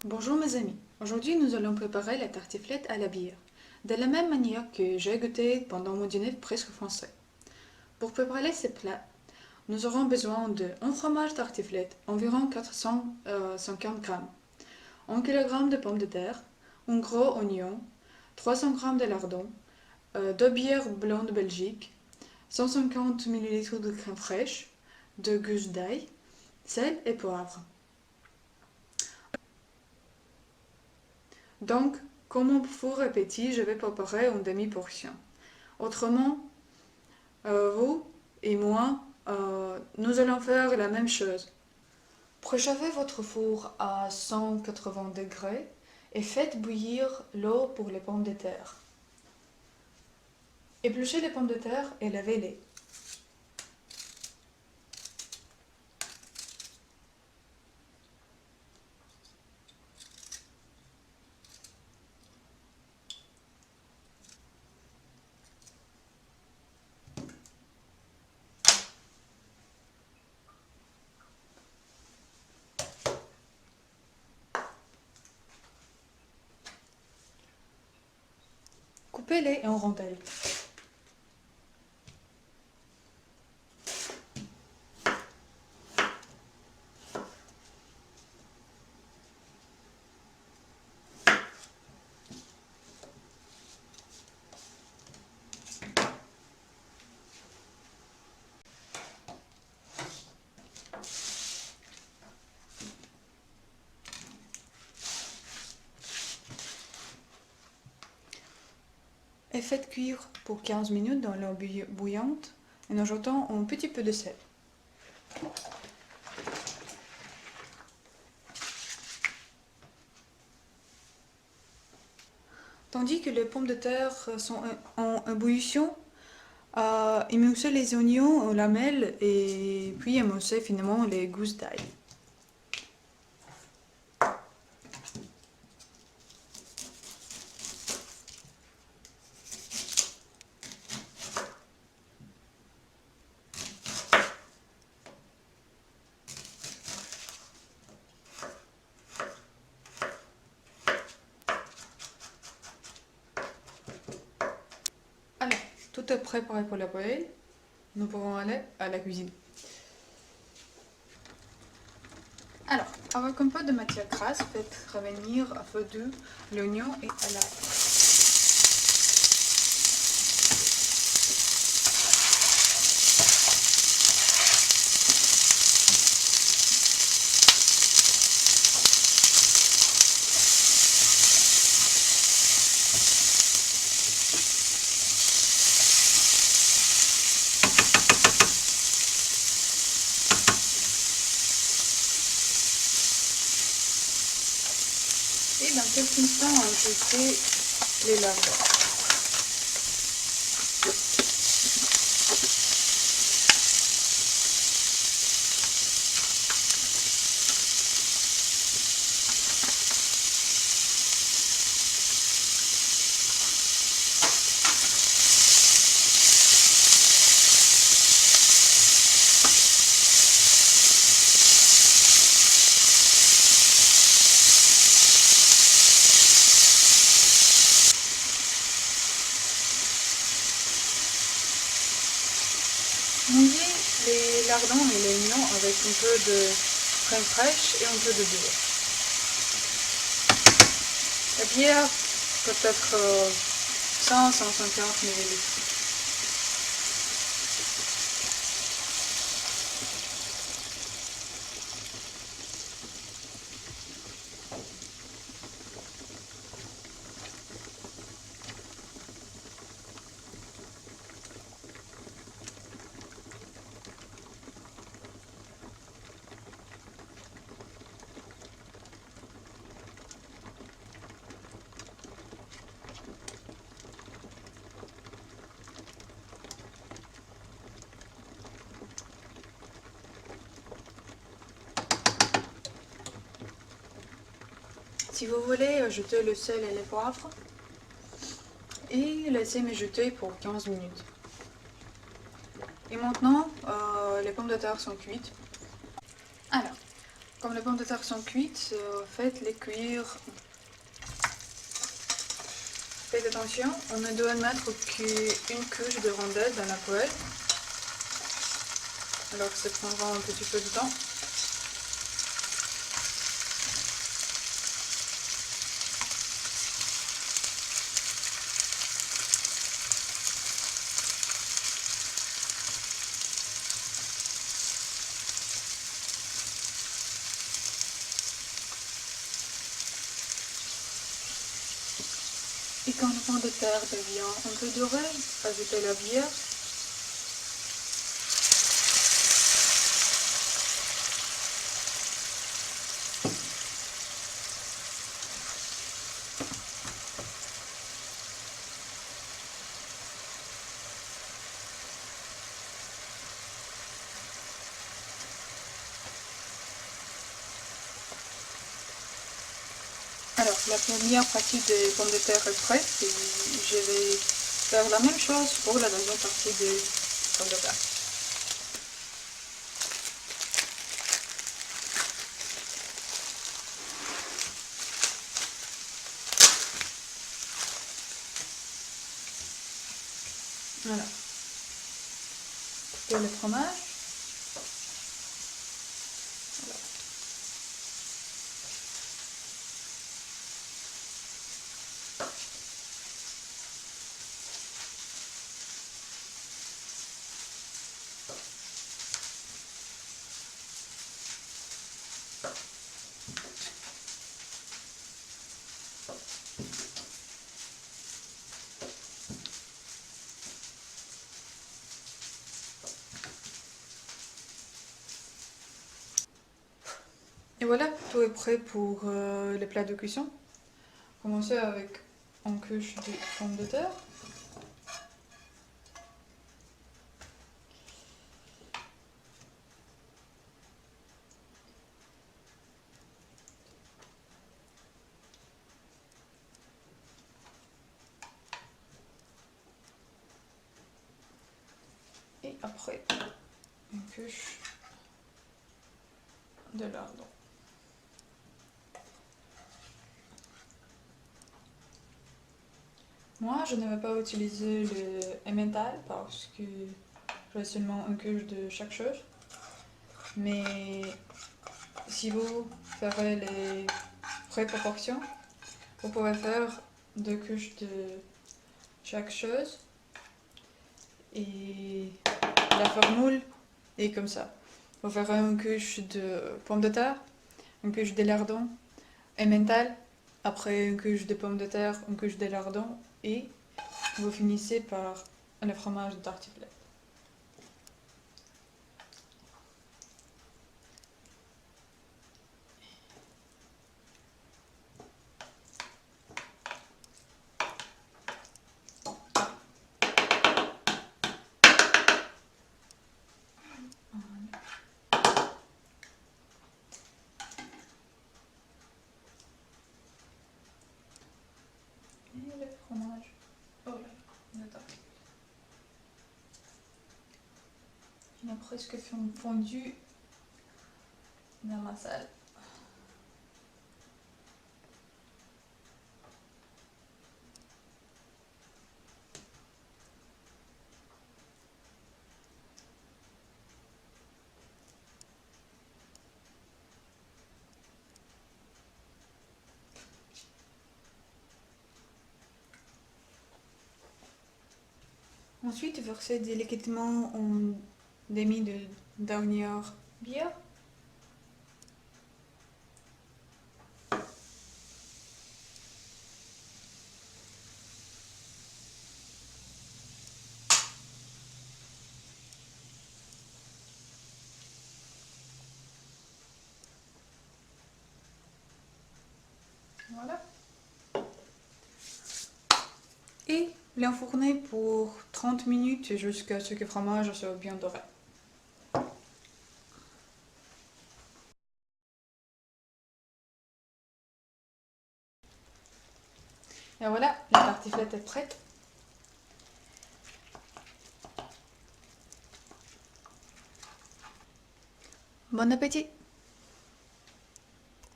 Bonjour mes amis, aujourd'hui nous allons préparer la tartiflette à la bière, de la même manière que j'ai goûté pendant mon dîner presque français. Pour préparer ce plat, nous aurons besoin de un fromage tartiflette, environ 450 g, 1 kg de pommes de terre, un gros oignon, 300 g de lardons, 2 bières blancs de Belgique, 150 ml de crème fraîche, 2 gousses d'ail, sel et poivre. Donc, comme mon four est petit, je vais préparer une demi-portion. Autrement, vous et moi, nous allons faire la même chose. Préchauffez votre four à 180 degrés et faites bouillir l'eau pour les pommes de terre. Épluchez les pommes de terre et lavez-les. Coupez-les en rondelles. Et faites cuire pour 15 minutes dans l'eau bouillante en ajoutant un petit peu de sel. Tandis que les pommes de terre sont en ébullition, émoussez les oignons en lamelles et puis émoussez finalement les gousses d'ail. Alors, tout est préparé pour la poêle. Nous pouvons aller à la cuisine. Alors, avec un peu de matière grasse, faites revenir à feu doux l'oignon et l'ail. Et dans quelques instants, ajouter les lardons. Mouillez les lardons et les oignons avec un peu de crème fraîche et un peu de beurre. La bière peut être 100-150 ml. Si vous voulez, ajoutez le sel et le poivre et laissez mijoter pour 15 minutes. Et maintenant, les pommes de terre sont cuites. Alors, Comme les pommes de terre sont cuites, faites-les cuire. Faites attention, on ne doit mettre qu'une couche de rondelles dans la poêle. Alors que ça prendra un petit peu de temps. Et quand le pomme de terre devient un peu doré, ajoutez la bière. Alors, la première partie des pommes de terre est prête et je vais faire la même chose pour la deuxième partie des pommes de terre. Voilà. Coupez le fromage. Voilà. Et voilà, tout est prêt pour les plats de cuisson. Commencez avec une couche de pommes de terre. Et après, une couche de lardon. Moi, je ne vais pas utiliser le emmental parce que j'ai seulement une couche de chaque chose. Mais si vous ferez les vraies proportions, vous pouvez faire 2 couches de chaque chose. Et la formule est comme ça. Vous ferez une couche de pommes de terre, une couche de lardon, emmental, après une couche de pommes de terre, une couche de lardon et vous finissez par le fromage de tartiflette. Et le fromage. Oh là, de tartiflette. Il a presque fondu dans ma salle. Ensuite, versez délicatement en demi de dernière bière. Voilà. Et l'enfourner pour 30 minutes jusqu'à ce que le fromage soit bien doré. Et voilà, la tartiflette est prête. Bon appétit!